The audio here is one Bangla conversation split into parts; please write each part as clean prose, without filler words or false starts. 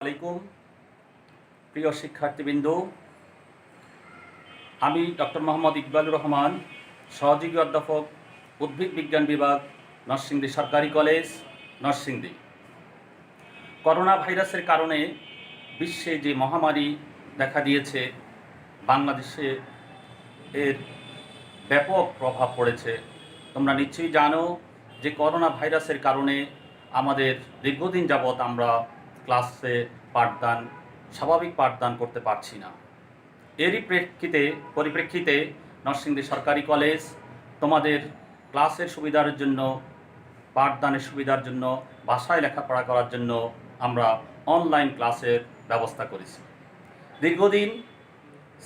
আলাইকুম প্রিয় শিক্ষার্থীবৃন্দ, আমি ডক্টর মোহাম্মদ ইকবালুর রহমান, সহযোগী অধ্যাপক, উদ্ভিদ বিজ্ঞান বিভাগ, নরসিংদী সরকারি কলেজ, নরসিংদী। করোনা ভাইরাসের কারণে বিশ্বে যে মহামারী দেখা দিয়েছে, বাংলাদেশে এর ব্যাপক প্রভাব পড়েছে। তোমরা নিশ্চয়ই জানো যে করোনা ভাইরাসের কারণে আমাদের দীর্ঘদিন যাবৎ আমরা ক্লাসে স্বাভাবিক পাঠদান করতে পারছি না। এরই পরিপ্রেক্ষিতে নরসিংদী সরকারি কলেজ তোমাদের ক্লাসের সুবিধার জন্য, পাঠদানের সুবিধার জন্য, বাসায় লেখাপড়া করার জন্য আমরা অনলাইন ক্লাসের ব্যবস্থা করেছি। দীর্ঘদিন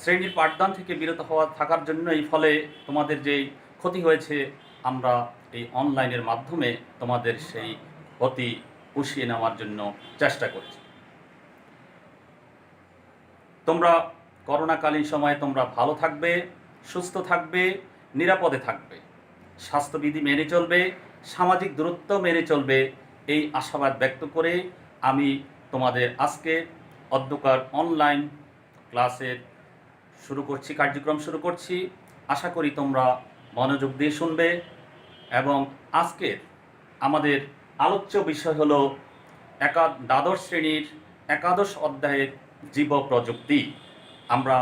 শ্রেণীর পাঠদান থেকে বিরত থাকার জন্য এই ফলে তোমাদের যেই ক্ষতি হয়েছে, আমরা এই অনলাইনের মাধ্যমে তোমাদের সেই ক্ষতি পুষিয়ে নেওয়ার জন্য চেষ্টা করেছি। তোমরা করোনাকালীন সময়ে তোমরা ভালো থাকবে, সুস্থ থাকবে, নিরাপদে থাকবে, স্বাস্থ্যবিধি মেনে চলবে, সামাজিক দূরত্ব মেনে চলবে, এই আশাবাদ ব্যক্ত করে আমি তোমাদের আজকে অধ্যকার অনলাইন ক্লাসের কার্যক্রম শুরু করছি। আশা করি তোমরা মনোযোগ দিয়ে শুনবে। এবং আজকের আমাদের আলোচ্য বিষয় হলো দ্বাদশ শ্রেণীর একাদশ অধ্যায়ের জীব প্রযুক্তি। আমরা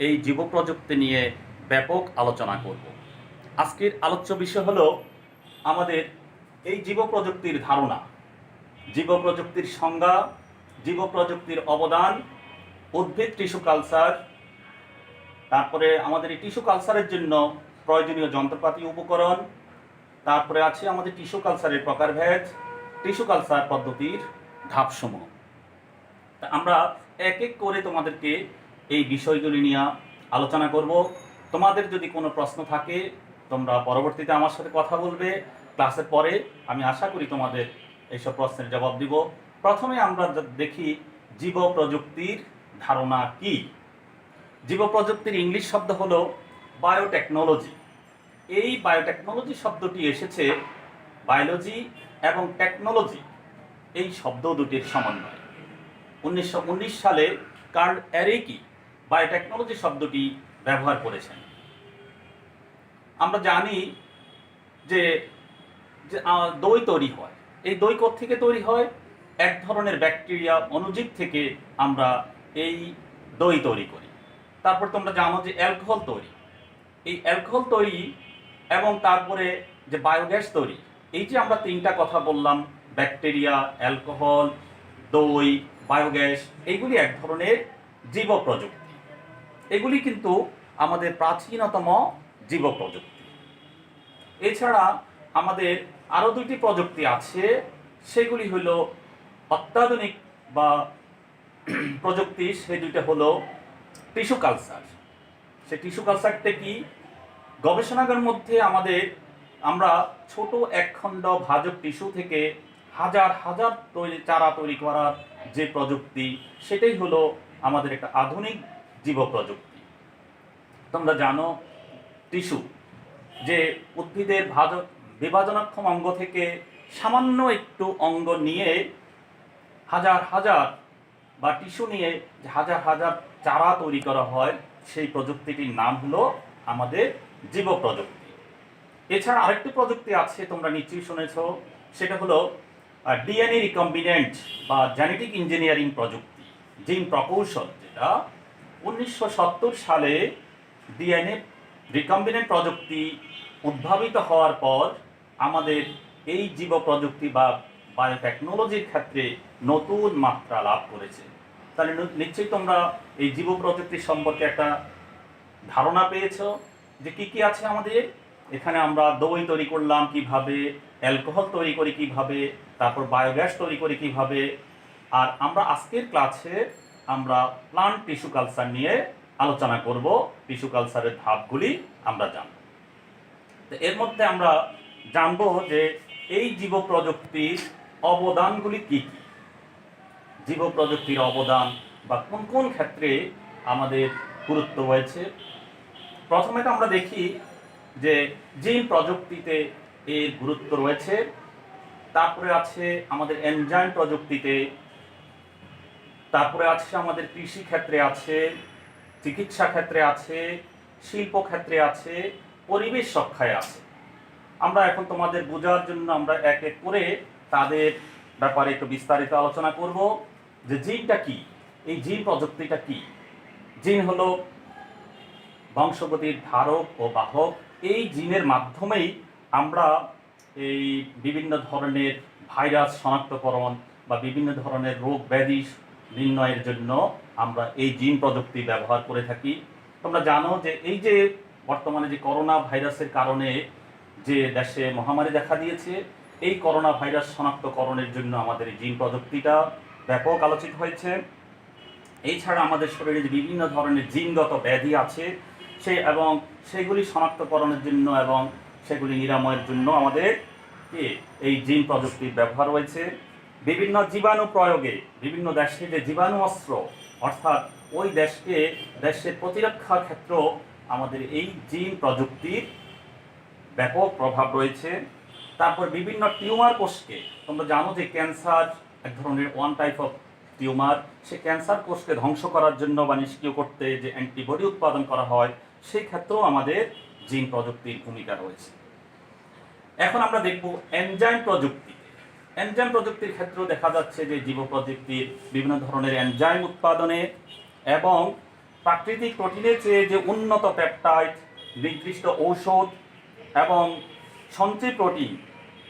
এই জীব প্রযুক্তি নিয়ে ব্যাপক আলোচনা করব। আজকের আলোচ্য বিষয় হলো আমাদের এই জীব প্রযুক্তির ধারণা, জীব প্রযুক্তির সংজ্ঞা, জীব প্রযুক্তির অবদান, উদ্ভিদ টিস্যু কালচার, তারপরে আমাদের এই টিস্যু কালচারের জন্য প্রয়োজনীয় যন্ত্রপাতি উপকরণ, তারপরে আছে আমাদের টিস্যু কালচারের প্রকারভেদ, টিস্যু কালচার পদ্ধতির ধাপসমূহ। আমরা এক এক করে তোমাদেরকে এই বিষয়গুলি নিয়ে আলোচনা করব। তোমাদের যদি কোনো প্রশ্ন থাকে তোমরা পরবর্তীতে আমার সাথে কথা বলবে ক্লাসের পরে। আমি আশা করি তোমাদের এইসব প্রশ্নের জবাব দিব। প্রথমে আমরা দেখি জীব প্রযুক্তির ধারণা কি। জীব প্রযুক্তির ইংলিশ শব্দ হলো বায়োটেকনোলজি। এই বায়োটেকনোলজি শব্দটি এসেছে বায়োলজি এবং টেকনোলজি এই শব্দ দুটির সমন্বয়। 1919 সালে কার্ল এরিকি বায়োটেকনোলজি শব্দটি ব্যবহার করেছেন। আমরা জানি যে দই তৈরি হয়। এই দই থেকে তৈরি হয়? এক ধরনের ব্যাকটেরিয়া অণুজীব থেকে আমরা এই দই তৈরি করি। তারপর তোমরা জানো যে অ্যালকোহল তৈরি। এই অ্যালকোহল তৈরি এবং তারপরে যে বায়োগ্যাস তৈরি, এই যে আমরা তিনটা কথা বললাম, ব্যাকটেরিয়া, অ্যালকোহল, দই, বায়োগ্যাস, এইগুলি এক ধরনের জীব প্রযুক্তি। এগুলি কিন্তু আমাদের প্রাচীনতম জীব প্রযুক্তি। এছাড়া আমাদের আরও দুটি প্রযুক্তি আছে, সেগুলি হলো অত্যাধুনিক বা প্রযুক্তি। সেই দুইটা হলো টিস্যু কালচার। সেই টিস্যু কালচারটা কি? গবেষণাগারের মধ্যে আমরা ছোট একখণ্ড ভাজক টিস্যু থেকে হাজার হাজার চারা তৈরি করার যে প্রযুক্তি, সেটাই হলো আমাদের একটা আধুনিক জীব প্রযুক্তি। তোমরা জানো টিস্যু যে উদ্ভিদের বিভাজনক্ষম অঙ্গ থেকে সামান্য একটু অঙ্গ নিয়ে হাজার হাজার বা টিস্যু নিয়ে হাজার হাজার চারা তৈরি করা হয়, সেই প্রযুক্তিটির নাম হলো আমাদের জীব প্রযুক্তি। এছাড়া আরেকটি প্রযুক্তি আছে, তোমরা নিশ্চয়ই শুনেছ, সেটা হলো ডিএনএ রিকম্বিনেন্ট বা জেনেটিক ইঞ্জিনিয়ারিং প্রযুক্তি, জিন প্রকৌশল, যেটা 1970 সালে ডিএনএ রিকম্বিনেন্ট প্রযুক্তি উদ্ভাবিত হওয়ার পর আমাদের এই জীব প্রযুক্তি বা বায়োটেকনোলজির ক্ষেত্রে নতুন মাত্রা লাভ করেছে। তাহলে নিশ্চয়ই তোমরা এই জীব প্রযুক্তি সম্পর্কে একটা ধারণা পেয়েছ যে কি কি আছে আমাদের এখানে। আমরা দই তৈরি করলাম কিভাবে, অ্যালকোহল তৈরি করি কিভাবে, তারপর বায়োগ্যাস তৈরি করি কিভাবে। আর আমরা আজকের ক্লাসে আমরা প্লান্ট টিস্যু কালচার নিয়ে আলোচনা করব। টিস্যু কালচারের ধাপগুলি আমরা জানব। তো এর মধ্যে আমরা জানব যে এই জীব প্রযুক্তির অবদানগুলি কি কি, জীব প্রযুক্তির অবদান বা কোন কোন ক্ষেত্রে আমাদের গুরুত্ব রয়েছে। প্রথমে তো আমরা দেখি যে জিন প্রযুক্তিতে এর গুরুত্ব রয়েছে। তারপরে আছে আমাদের এনজাইম প্রযুক্তিতে, তারপরে আছে আমাদের কৃষি ক্ষেত্রে আছে, চিকিৎসা ক্ষেত্রে আছে, শিল্প ক্ষেত্রে আছে, পরিবেশ রক্ষায় আছে। আমরা এখন তোমাদের বোঝার জন্য আমরা এক এক করে তাদের ব্যাপারে একটু বিস্তারিত আলোচনা করব যে জিনটা কি, এই জিন প্রযুক্তিটা কি। জিন হলো বংশগতির ধারক ও বাহক। এই জিনের মাধ্যমেই আমরা এই বিভিন্ন ধরনের ভাইরাস শনাক্তকরণ বা বিভিন্ন ধরনের রোগ ব্যাধি নির্ণয়ের জন্য আমরা এই জিন প্রযুক্তি ব্যবহার করে থাকি। তোমরা জানো যে এই যে বর্তমানে যে করোনা ভাইরাসের কারণে যে দেশে মহামারী দেখা দিয়েছে, এই করোনা ভাইরাস শনাক্তকরণের জন্য আমাদের এই জিন প্রযুক্তিটা ব্যাপক আলোচিত হয়েছে। এছাড়া আমাদের শরীরে যে বিভিন্ন ধরনের জিনগত ব্যাধি আছে এবং সেগুলি শনাক্তকরণের জন্য এবং সেগুলি নিরাময়ের জন্য আমাদের এই জিন প্রযুক্তির ব্যবহার রয়েছে। বিভিন্ন জীবাণু প্রয়োগে বিভিন্ন দেশে যে জীবাণু অস্ত্র, অর্থাৎ ওই দেশের প্রতিরক্ষার ক্ষেত্র আমাদের এই জিন প্রযুক্তির ব্যাপক প্রভাব রয়েছে। তারপর বিভিন্ন টিউমার কোষকে, তোমরা জানো যে ক্যান্সার এক ধরনের one type of tumour, say cancer কোষকে ধ্বংস করার জন্য বা নিষ্ক্রিয় করতে যে অ্যান্টিবডি উৎপাদন করা হয়, সেই ক্ষেত্রেও আমাদের জিন প্রযুক্তির ভূমিকা রয়েছে। এখন আমরা দেখব এনজাইম প্রযুক্তি। এনজাইম প্রযুক্তির ক্ষেত্রেও দেখা যাচ্ছে যে জীব প্রযুক্তির বিভিন্ন ধরনের এনজাইম উৎপাদনে এবং প্রাকৃতিক প্রোটিনের চেয়ে যে উন্নত পেপটাইড, নির্দিষ্ট ঔষধ এবং সঞ্চয় প্রোটিন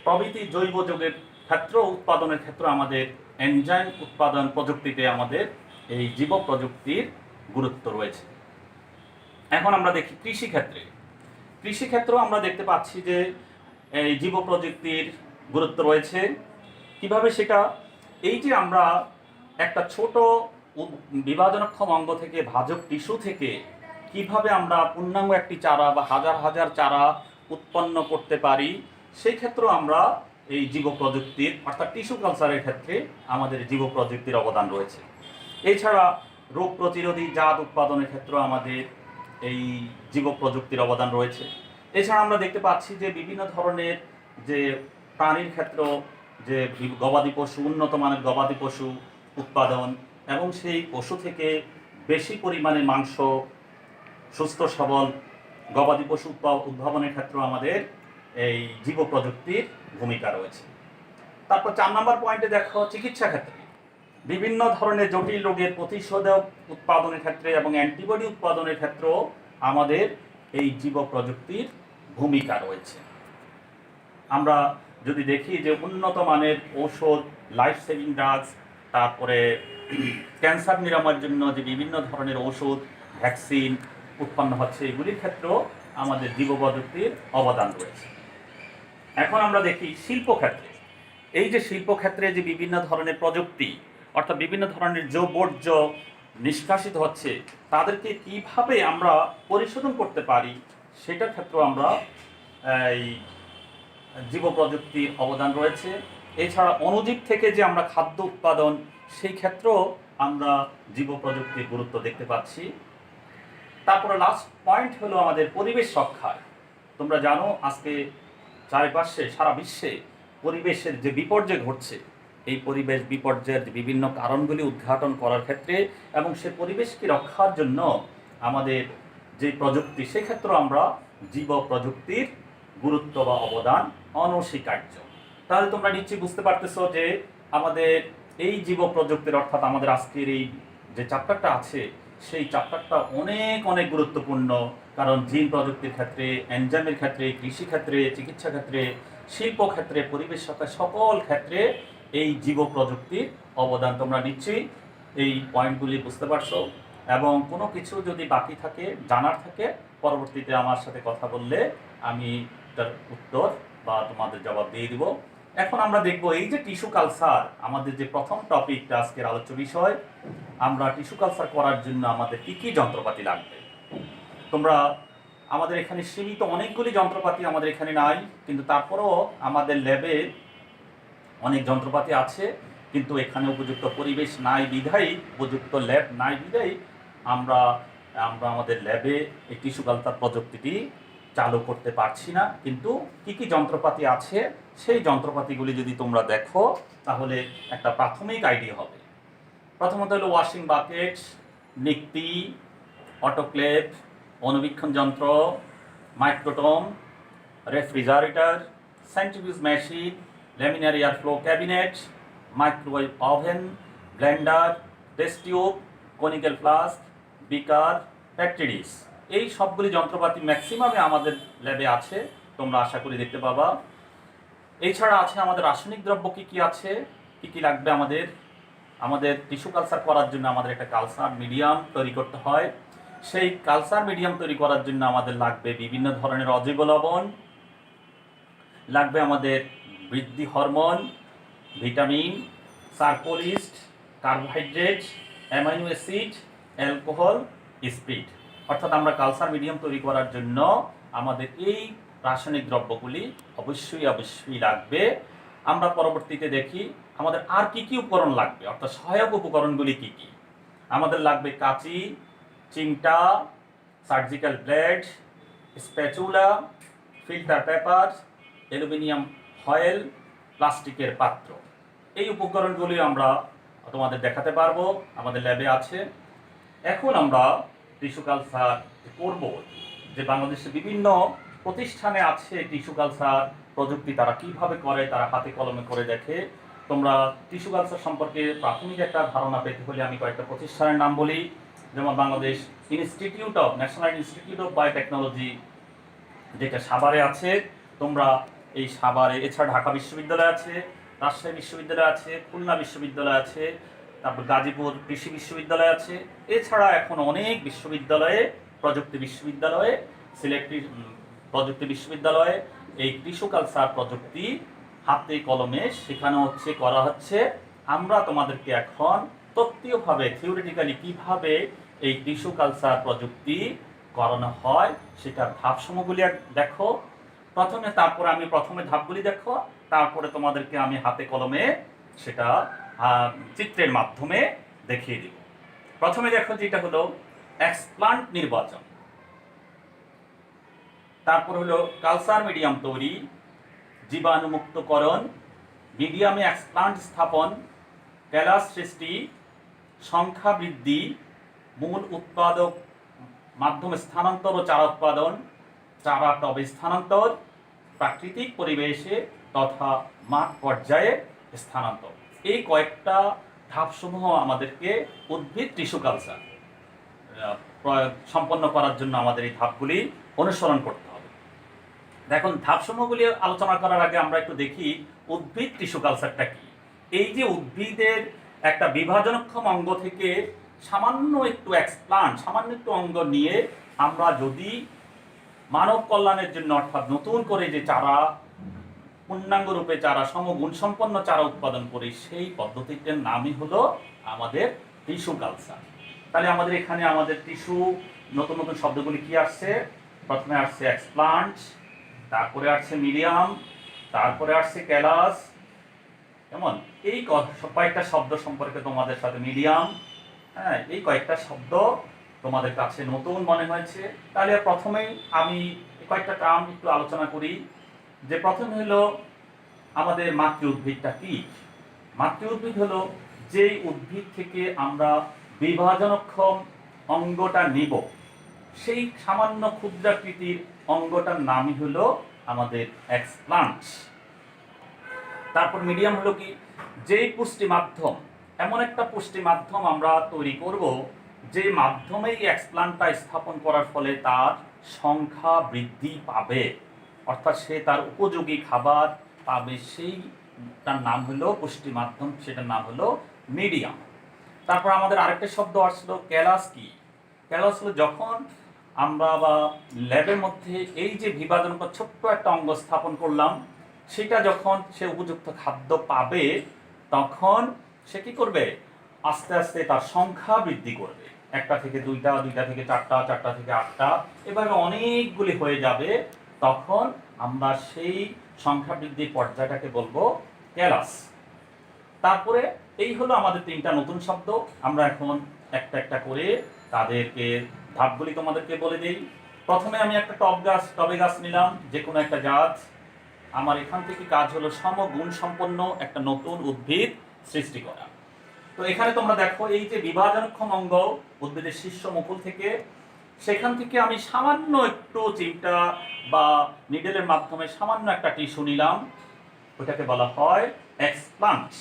প্রভৃতি জৈব যৌগের ক্ষেত্র উৎপাদনের ক্ষেত্রে আমাদের এনজাইম উৎপাদন প্রযুক্তিতে আমাদের এই জীব প্রযুক্তির গুরুত্ব রয়েছে। এখন আমরা দেখি কৃষিক্ষেত্রে। কৃষিক্ষেত্রেও আমরা দেখতে পাচ্ছি যে এই জীব প্রযুক্তির গুরুত্ব রয়েছে। কিভাবে সেটা, এই যে আমরা একটা ছোট বিভাজনক্ষম অঙ্গ থেকে, ভাজক টিস্যু থেকে কিভাবে আমরা পূর্ণাঙ্গ একটি চারা বা হাজার হাজার চারা উৎপন্ন করতে পারি, সেই ক্ষেত্রেও আমরা এই জীব প্রযুক্তির অর্থাৎ টিস্যু কালচারের ক্ষেত্রে আমাদের জীব প্রযুক্তির অবদান রয়েছে। এছাড়া রোগ প্রতিরোধী জাত উৎপাদনের ক্ষেত্রেও আমাদের এই জীব প্রযুক্তির অবদান রয়েছে। এছাড়া আমরা দেখতে পাচ্ছি যে বিভিন্ন ধরনের যে প্রাণীর ক্ষেত্র, যে গবাদি পশু, উন্নত মানের গবাদি পশু উৎপাদন এবং সেই পশু থেকে বেশি পরিমাণে মাংস, সুস্থ সবল গবাদি পশু উদ্ভাবনের ক্ষেত্রেও আমাদের এই জীব প্রযুক্তির ভূমিকা রয়েছে। তারপর 4 নম্বর পয়েন্টে দেখো চিকিৎসা ক্ষেত্রে বিভিন্ন ধরনের জটিল রোগের প্রতিষেধক উৎপাদনের ক্ষেত্রে এবং অ্যান্টিবডি উৎপাদনের ক্ষেত্রেও আমাদের এই জীব প্রযুক্তির ভূমিকা রয়েছে। আমরা যদি দেখি যে উন্নত মানের ঔষধ, লাইফ সেভিং ড্রাগস, তারপরে ক্যান্সার নিরাময়ের জন্য যে বিভিন্ন ধরনের ঔষধ, ভ্যাকসিন উৎপন্ন হচ্ছে, এগুলির ক্ষেত্রেও আমাদের জীব প্রযুক্তির অবদান রয়েছে। এখন আমরা দেখি শিল্পক্ষেত্রে। এই যে শিল্পক্ষেত্রে যে বিভিন্ন ধরনের প্রযুক্তি, অর্থাৎ বিভিন্ন ধরনের যে বর্জ্য নিষ্কাশিত হচ্ছে, তাদেরকে কিভাবে আমরা পরিশোধন করতে পারি, সেটার ক্ষেত্রেও আমরা এই জীব প্রযুক্তির অবদান রয়েছে। এছাড়া অণুজীব থেকে যে আমরা খাদ্য উৎপাদন, সেই ক্ষেত্রেও আমরা জীব প্রযুক্তির গুরুত্ব দেখতে পাচ্ছি। তারপরে লাস্ট পয়েন্ট হলো আমাদের পরিবেশ রক্ষায়। তোমরা জানো আজকে চারিপাশে সারা বিশ্বে পরিবেশের যে বিপর্যয় ঘটছে, এই পরিবেশ বিপর্যয়ের বিভিন্ন কারণগুলি উদ্ঘাটন করার ক্ষেত্রে এবং সে পরিবেশকে রক্ষার জন্য আমাদের যে প্রযুক্তি, সেক্ষেত্রে আমরা জীব প্রযুক্তির গুরুত্ব বা অবদান অনস্বীকার্য। তাহলে তোমরা নিশ্চয়ই বুঝতে পারতেছো যে আমাদের এই জীব প্রযুক্তির অর্থাৎ আমাদের আজকের এই যে চ্যাপ্টারটা আছে, সেই চ্যাপ্টারটা অনেক অনেক গুরুত্বপূর্ণ। কারণ জিন প্রযুক্তির ক্ষেত্রে, এনজাইমের ক্ষেত্রে, কৃষিক্ষেত্রে, চিকিৎসা ক্ষেত্রে, শিল্প ক্ষেত্রে, পরিবেশ রক্ষা, সকল ক্ষেত্রে এই জীব প্রযুক্তির অবদান। তোমরা নিশ্চয়ই এই পয়েন্টগুলি বুঝতে পারছো এবং কোনো কিছু যদি বাকি থাকে, জানার থাকে, পরবর্তীতে আমার সাথে কথা বললে আমি তার উত্তর বা তোমাদের জবাব দিয়ে দিব। এখন আমরা দেখব এই যে টিস্যু কালচার, আমাদের যে প্রথম টপিকটা আজকের আলোচ্য বিষয়, আমরা টিস্যু কালচার করার জন্য আমাদের কি কি যন্ত্রপাতি লাগবে। তোমরা আমাদের এখানে সীমিত অনেকগুলি যন্ত্রপাতি আমাদের এখানে নাই, কিন্তু তারপরেও আমাদের ল্যাবে অনেক যন্ত্রপাতি আছে, কিন্তু এখানে উপযুক্ত পরিবেশ নাই বিধায়, উপযুক্ত ল্যাব নাই বিধায় আমরা আমাদের ল্যাবে এই টিস্যু কালচার প্রযুক্তিটি চালু করতে পারছি না। কিন্তু কি কি যন্ত্রপাতি আছে, সেই যন্ত্রপাতিগুলি যদি তোমরা দেখো তাহলে একটা প্রাথমিক আইডিয়া হবে। প্রথমত হলো ওয়াশিং বাকেট, নিক্তি, অটোক্লেভ, অনুবীক্ষণ যন্ত্র, microtome, refrigerator, centrifuge machine, laminar airflow cabinet, microwave oven, blender, test tube, conical flask, beaker, petri. এই সবগুলি যন্ত্রপাতি ম্যাক্সিমামে আমাদের ল্যাবে আছে, তোমরা আশা করি দেখতে পাবা। এছাড়া আছে আমাদের রাসায়নিক দ্রব্য কি কি আছে, কি কি লাগবে আমাদের। আমাদের টিস্যু কালচার করার জন্য আমাদের একটা কালচার মিডিয়াম তৈরি করতে হয়। সেই কালচার মিডিয়াম তৈরি করার জন্য আমাদের লাগবে বিভিন্ন ধরনের অজৈব লবণ, লাগবে আমাদের বৃদ্ধি হরমোন, ভিটামিন, সার্কোলিস্ট, carbohydrate, amino acid, alcohol, speed. অর্থাৎ আমরা কালচার মিডিয়াম তৈরি করার জন্য আমাদের এই রাসায়নিক দ্রব্যগুলি অবশ্যই লাগবে। আমরা পরবর্তীতে দেখি আমাদের আর কি কি উপকরণ লাগবে, অর্থাৎ সহায়ক উপকরণগুলি কি কি। আমাদের লাগবে কাঁচি, চিমটা, surgical blade, spatula, filter paper, aluminium foil, প্লাস্টিকের পাত্র। এই উপকরণগুলি আমরা তোমাদের দেখাতে পারবো, আমাদের ল্যাবে আছে। এখন আমরা টিস্যু কালচার করব, যে বাংলাদেশের বিভিন্ন প্রতিষ্ঠানে আছে টিস্যু কালচার প্রযুক্তি, তারা কিভাবে করে, তারা হাতে কলমে করে দেখে। তোমরা টিস্যু কালচার সম্পর্কে প্রাথমিক একটা ধারণা পেতে হলে আমি কয়েকটা প্রতিষ্ঠানের নাম বলি, যেমন Bangladesh national institute of biotechnology, যেটা সাভারে আছে। তোমরা এই সাভারে, এছাড়া ঢাকা বিশ্ববিদ্যালয় আছে, রাজশাহী বিশ্ববিদ্যালয় আছে, খুলনা বিশ্ববিদ্যালয় আছে, তারপর গাজীপুর কৃষি বিশ্ববিদ্যালয় আছে। এছাড়া এখন অনেক বিশ্ববিদ্যালয়ে, প্রযুক্তি বিশ্ববিদ্যালয়ে, সিলেক্ট প্রযুক্তি বিশ্ববিদ্যালয়ে এই টিস্যু কালচার প্রযুক্তি হাতে কলমে শেখানো হচ্ছে, করা হচ্ছে। আমরা তোমাদেরকে এখন তত্ত্বীয়ভাবে, থিওরিটিক্যালি কিভাবে এই টিস্যু কালচার প্রযুক্তি করানো হয় সেটার ধাপসমূহগুলি দেখো প্রথমে, তারপরে আমি প্রথমে ধাপগুলি দেখো, তারপরে তোমাদেরকে আমি হাতে কলমে সেটা চিত্রের মাধ্যমে দেখিয়ে দিব। প্রথমে দেখো যেটা হলো এক্সপ্লান্ট নির্বাচন, তারপর হলো কালচার মিডিয়াম তৈরি, জীবাণুমুক্তকরণ, মিডিয়ামে এক্সপ্লান্ট স্থাপন, ক্যালাস সৃষ্টি, সংখ্যা বৃদ্ধি, মূল উৎপাদক মাধ্যমে স্থানান্তর ও চারা উৎপাদন, চারা টবে স্থানান্তর, প্রাকৃতিক পরিবেশে তথা মাঠ পর্যায়ে স্থানান্তর। এই কয়েকটা ধাপসমূহ আমাদেরকে উদ্ভিদ টিস্যু কালচার সম্পন্ন করার জন্য আমাদের এই ধাপগুলি অনুসরণ করতে হবে। দেখুন, ধাপসমূহগুলি আলোচনা করার আগে আমরা একটু দেখি উদ্ভিদ টিস্যু কালচারটা কি। এই যে উদ্ভিদের একটা বিভাজনক্ষম অঙ্গ থেকে সামান্য একটু অঙ্গ নিয়ে আমরা যদি মানব কল্যাণের জন্য, অর্থাৎ নতুন করে যে চারা, পূর্ণাঙ্গ রূপে চারা, সমগুণসম্পন্ন চারা উৎপাদন করি, সেই পদ্ধতিটার নামই হলো আমাদের টিস্যু কালচার। তাহলে আমাদের এখানে আমাদের টিস্যু নতুন নতুন শব্দগুলি কি আসছে, প্রথমে আসছে এক্সপ্লান্ট, তারপরে আসছে মিডিয়াম, তারপরে আসছে ক্যালাস। কেমন এই কয়েকটা শব্দ সম্পর্কে তোমাদের সাথে, মিডিয়াম, হ্যাঁ, এই কয়েকটা শব্দ তোমাদের কাছে নতুন মনে হয়েছে। তাহলে প্রথমেই আমি কয়েকটা টার্ম একটু আলোচনা করি। যে প্রথমে হলো আমাদের মাতৃ উদ্ভিদটা কি। মাতৃ উদ্ভিদ হলো যেই উদ্ভিদ থেকে আমরা বিভাজনক্ষম অঙ্গটা নিব, সেই সামান্য ক্ষুদ্রাকৃতির অঙ্গটার নামই হলো আমাদের এক্সপ্লান্ট। তারপর মিডিয়াম হলো কি, যেই পুষ্টি মাধ্যম, এমন একটা পুষ্টি মাধ্যম আমরা তৈরি করব যে মাধ্যমেই এক্সপ্লান্টটা স্থাপন করার ফলে তার সংখ্যা বৃদ্ধি পাবে, অর্থাৎ সে তার উপযোগী খাবার পাবে, সেইটার নাম হলো পুষ্টি মাধ্যম, সেটার নাম হলো মিডিয়াম। তারপর আমাদের আরেকটা শব্দ আসলো ক্যালাস। কি ক্যালাস হলো যখন আমরা বা ল্যাবের মধ্যে এই যে বিভাজন ছোট্ট একটা অঙ্গ স্থাপন করলাম, সেটা যখন সে উপযুক্ত খাদ্য পাবে তখন সে কি করবে, আস্তে আস্তে তার সংখ্যা বৃদ্ধি করবে। একটা থেকে দুইটা, দুইটা থেকে চারটা, চারটা থেকে আটটা, এভাবে অনেকগুলি হয়ে যাবে। তখন আমরা সেই সংখ্যা বৃদ্ধির পর্যায়টাকে বলবো ক্যালাস। তারপরে এই হলো আমাদের তিনটা নতুন শব্দ। আমরা এখন একটা একটা করে তাদেরকে ধাপগুলি তোমাদেরকে বলে দিই। প্রথমে আমি একটা টবে গাছ নিলাম, যে কোনো একটা গাছ। আমার এখান থেকে কাজ হলো সমগুণ সম্পন্ন একটা নতুন উদ্ভিদ সৃষ্টি করা। তো তো এখানে তোমরা দেখো এই যে বিভাজনক্ষম অঙ্গ উদ্ভিদের শীর্ষ মুকুল থেকে, সেখান থেকে আমি সামান্য একটু চিমটা বা নিডেলের মাধ্যমে সামান্য একটা টিস্যু নিলাম, ওটাকে বলা হয় এক্সপ্লান্ট।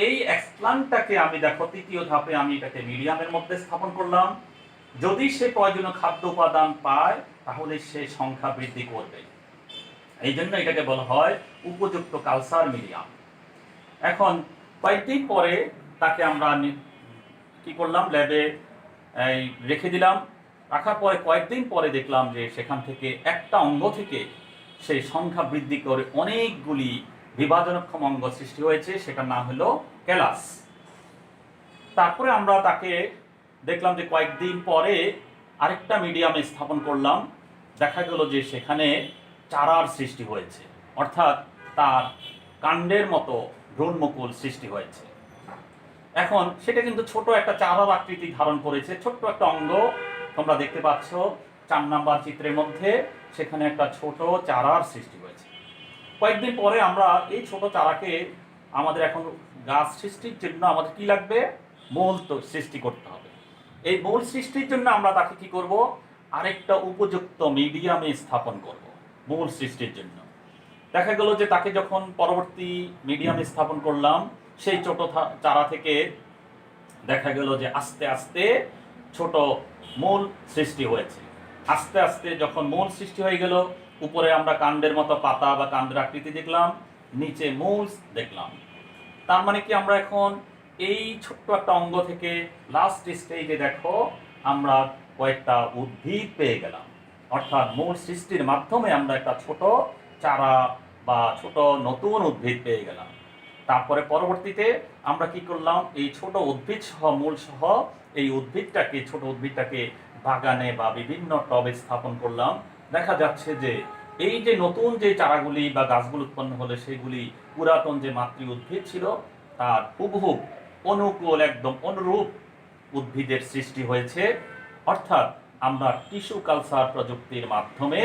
এই এক্সপ্লান্টটাকে আমি দেখো তৃতীয় ধাপে আমি এটাকে মিডিয়ামের মধ্যে স্থাপন করলাম। যদি সে প্রয়োজনীয় খাদ্য উপাদান পায় তাহলে সে সংখ্যা বৃদ্ধি করবে, এই জন্য এটাকে বলা হয় উপযুক্ত কালচার মিডিয়াম। এখন কয়েকদিন পরে তাকে আমরা কি করলাম, ল্যাবে রেখে দিলাম। রাখার পরে কয়েকদিন পরে দেখলাম যে সেখান থেকে একটা অঙ্গ থেকে সেই সংখ্যা বৃদ্ধি করে অনেকগুলি বিভাজনক্ষম অঙ্গ সৃষ্টি হয়েছে, সেটার নাম হলো ক্যালাস। তারপরে আমরা তাকে দেখলাম যে কয়েকদিন পরে আরেকটা মিডিয়ামে স্থাপন করলাম, দেখা গেল যে সেখানে চারার সৃষ্টি হয়েছে, অর্থাৎ তার কাণ্ডের মতো ভ্রূণমুকুল সৃষ্টি হয়েছে। এখন সেটা কিন্তু ছোট একটা চারার আকৃতি ধারণ করেছে, ছোট্ট একটা অঙ্গ তোমরা দেখতে পাচ্ছ 4 নাম্বার চিত্রের মধ্যে, সেখানে একটা ছোট চারার সৃষ্টি হয়েছে। কয়েকদিন পরে আমরা এই ছোট চারাকে আমাদের এখন গাছ সৃষ্টির জন্য আমাদের কি লাগবে, মূল তো সৃষ্টি করতে হবে। এই মূল সৃষ্টির জন্য আমরা তাকে কি করব, আরেকটা উপযুক্ত মিডিয়ামে স্থাপন করব মূল সৃষ্টির জন্য। দেখা গেল যে তাকে যখন পরবর্তী মিডিয়ামে স্থাপন করলাম, সেই ছোট চারা থেকে দেখা গেল যে আস্তে আস্তে ছোট মূল সৃষ্টি হয়েছে। আস্তে আস্তে যখন মূল সৃষ্টি হয়ে গেল, উপরে আমরা কাণ্ডের মতো পাতা বা কাণ্ডের আকৃতি দেখলাম, নিচে মূল দেখলাম। তার মানে কি আমরা এখন এই ছোট্ট একটা অঙ্গ থেকে লাস্ট স্টেজে দেখো আমরা কয়েকটা উদ্ভিদ পেয়ে গেলাম, অর্থাৎ মূল সৃষ্টির মাধ্যমে আমরা একটা ছোট চারা বা ছোট নতুন উদ্ভিদ পেয়ে গেলাম। তারপরে পরবর্তীতে আমরা কি করলাম, এই ছোট উদ্ভিদ সহ মূল সহ এই উদ্ভিদটাকে, ছোট উদ্ভিদটাকে বাগানে বা বিভিন্ন টবে স্থাপন করলাম। দেখা যাচ্ছে যে এই যে নতুন যে চারাগুলি বা গাছগুলো উৎপন্ন হলে সেগুলি পুরাতন যে মাতৃ উদ্ভিদ ছিল তার হুবহু অনুকূল, একদম অনুরূপ উদ্ভিদের সৃষ্টি হয়েছে। অর্থাৎ আমরা টিস্যু কালচার প্রযুক্তির মাধ্যমে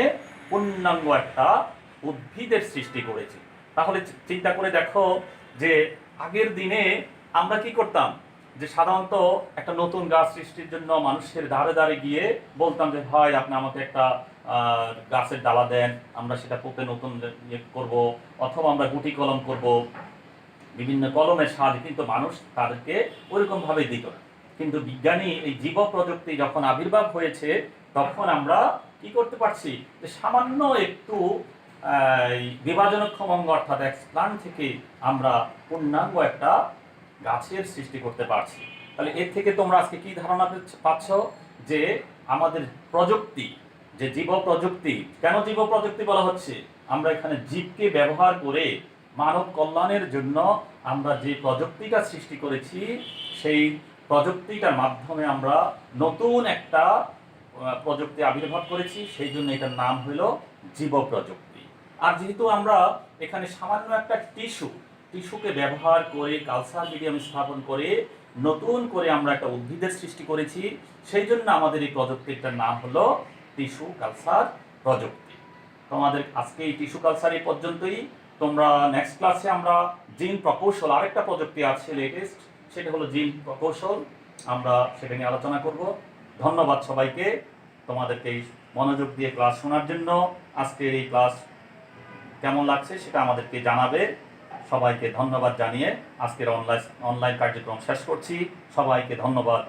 পূর্ণাঙ্গ একটা উদ্ভিদের সৃষ্টি করেছি। তাহলে চিন্তা করে দেখো যে আগের দিনে আমরা কি করতাম, যে সাধারণত একটা নতুন গাছ সৃষ্টির জন্য মানুষের দ্বারে দ্বারে গিয়ে বলতাম যে ভাই আপনি আমাকে একটা গাছের ডালা দেন, আমরা সেটা পুঁতে নতুন করব, অথবা আমরা গুটি কলম করব, বিভিন্ন কলমের সাহায্যে, কিন্তু মানুষ তাদেরকে ওইরকম ভাবে দিত না। কিন্তু বিজ্ঞানী এই জীব প্রযুক্তি যখন আবির্ভাব হয়েছে তখন আমরা কি করতে পারছি, যে সামান্য একটু বিভাজনক্ষম অঙ্গ অর্থাৎ এক্সপ্লান্ট থেকে আমরা পূর্ণাঙ্গ একটা গাছের সৃষ্টি করতে পারছি। তাহলে এর থেকে তোমরা আজকে কি ধারণা পাচ্ছ, যে আমাদের প্রযুক্তি, যে জীব প্রযুক্তি, কেন জীব প্রযুক্তি বলা হচ্ছে, আমরা এখানে জীবকে ব্যবহার করে মানব কল্যাণের জন্য আমরা যে প্রযুক্তিটা সৃষ্টি করেছি, সেই প্রযুক্তিটার মাধ্যমে আমরা নতুন একটা প্রযুক্তি আবির্ভাব করেছি, সেই জন্য এটার নাম হলো জীব প্রযুক্তি। আর যেহেতু আমরা এখানে সামান্য একটা টিস্যুকে ব্যবহার করে কালচার মিডিয়াম স্থাপন করে নতুন করে আমরা একটা উদ্ভিদের সৃষ্টি করেছি, সেই জন্য আমাদের এই প্রযুক্তিটার নাম হলো টিস্যু কালচার প্রযুক্তি। তোমাদের আজকে এই টিস্যু কালচার এই পর্যন্তই। তোমরা নেক্সট ক্লাসে আমরা জিন প্রকৌশল, আরেকটা প্রযুক্তি আছে লেটেস্ট, সেটা হলো জিন প্রকৌশল, আমরা সেটা নিয়ে আলোচনা করব। ধন্যবাদ সবাইকে, তোমাদেরকে এই মনোযোগ দিয়ে ক্লাস শোনার জন্য। আজকের এই ক্লাস কেমন লাগছে সেটা আমাদেরকে জানাবে। সবাইকে ধন্যবাদ জানিয়ে আজকের অনলাইন কার্যক্রম শেষ করছি। সবাইকে ধন্যবাদ।